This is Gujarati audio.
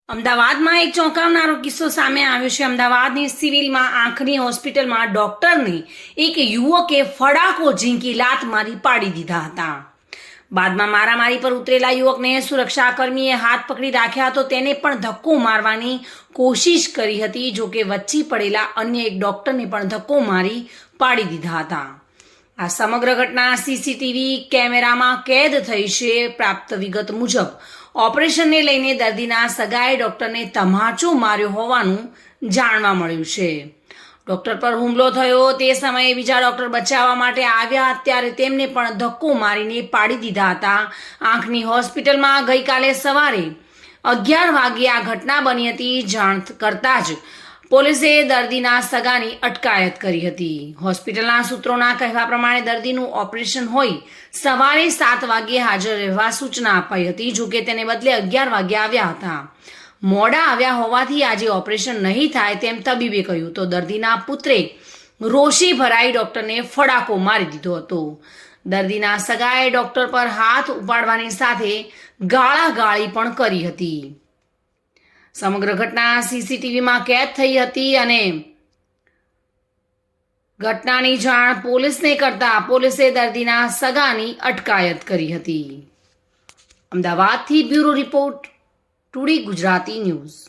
અમદાવાદમાં એક ચોંકાવનારો કિસ્સો સામે આવ્યો છે। અમદાવાદની સિવિલમાં આંખની હોસ્પિટલમાં ડોક્ટરને એક યુવકે ફડાકો ઝીંકી લાત મારી પાડી દીધા હતા। બાદમાં મારામારી પર ઉતરેલા યુવકને સુરક્ષાકર્મીએ હાથ પકડી રાખ્યા તો તેને પણ ધક્કો મારવાની કોશિશ કરી હતી। જોકે વચ્ચે પડેલા અન્ય એક ડોક્ટરને પણ ધક્કો મારી પાડી દીધા હતા। આ સમગ્ર ઘટના સીસીટીવી કેમેરામાં કેદ થઈ છે। પ્રાપ્ત વિગત મુજબ ઓપરેશનને લઈને દર્દીના સગાએ ડોક્ટરને તમાચો માર્યો હોવાનું જાણવા મળ્યું છે। ડોક્ટર પર હુમલો થયો તે સમયે બીજા ડોક્ટર બચાવવા માટે આવ્યા ત્યારે તેમને પણ ધક્કો મારીને પાડી દીધા હતા। આંખની હોસ્પિટલમાં ગઈકાલે સવારે 11 વાગ્યે આ ઘટના બની હતી। જાણ કરતા જ પોલીસે દર્દીના સગાની અટકાયત કરી હતી। હોસ્પિટલના સૂત્રોના કહેવા પ્રમાણે દર્દીનું ઓપરેશન હોય સવારે 7 વાગ્યે હાજર રહેવા સૂચના અપાઈ હતી। જોકે તેને બદલે 11 વાગ્યે આવ્યા હતા। મોડા આવ્યા હોવાથી આજે ઓપરેશન નહીં થાય તેમ તબીબે કહ્યું તો દર્દીના પુત્રે રોષે ભરાઈ ડોક્ટરને ફડાકો મારી દીધો હતો। દર્દીના સગાએ ડોક્ટર પર હાથ ઉપાડવાની સાથે ગાળાગાળી પણ કરી હતી। સમગ્ર ઘટના સીસીટીવીમાં કેદ થઈ હતી અને ઘટનાની જાણ પોલીસને કરતા પોલીસે દર્દીના સગાની અટકાયત કરી હતી। અમદાવાદથી bureau report, today Gujarati news.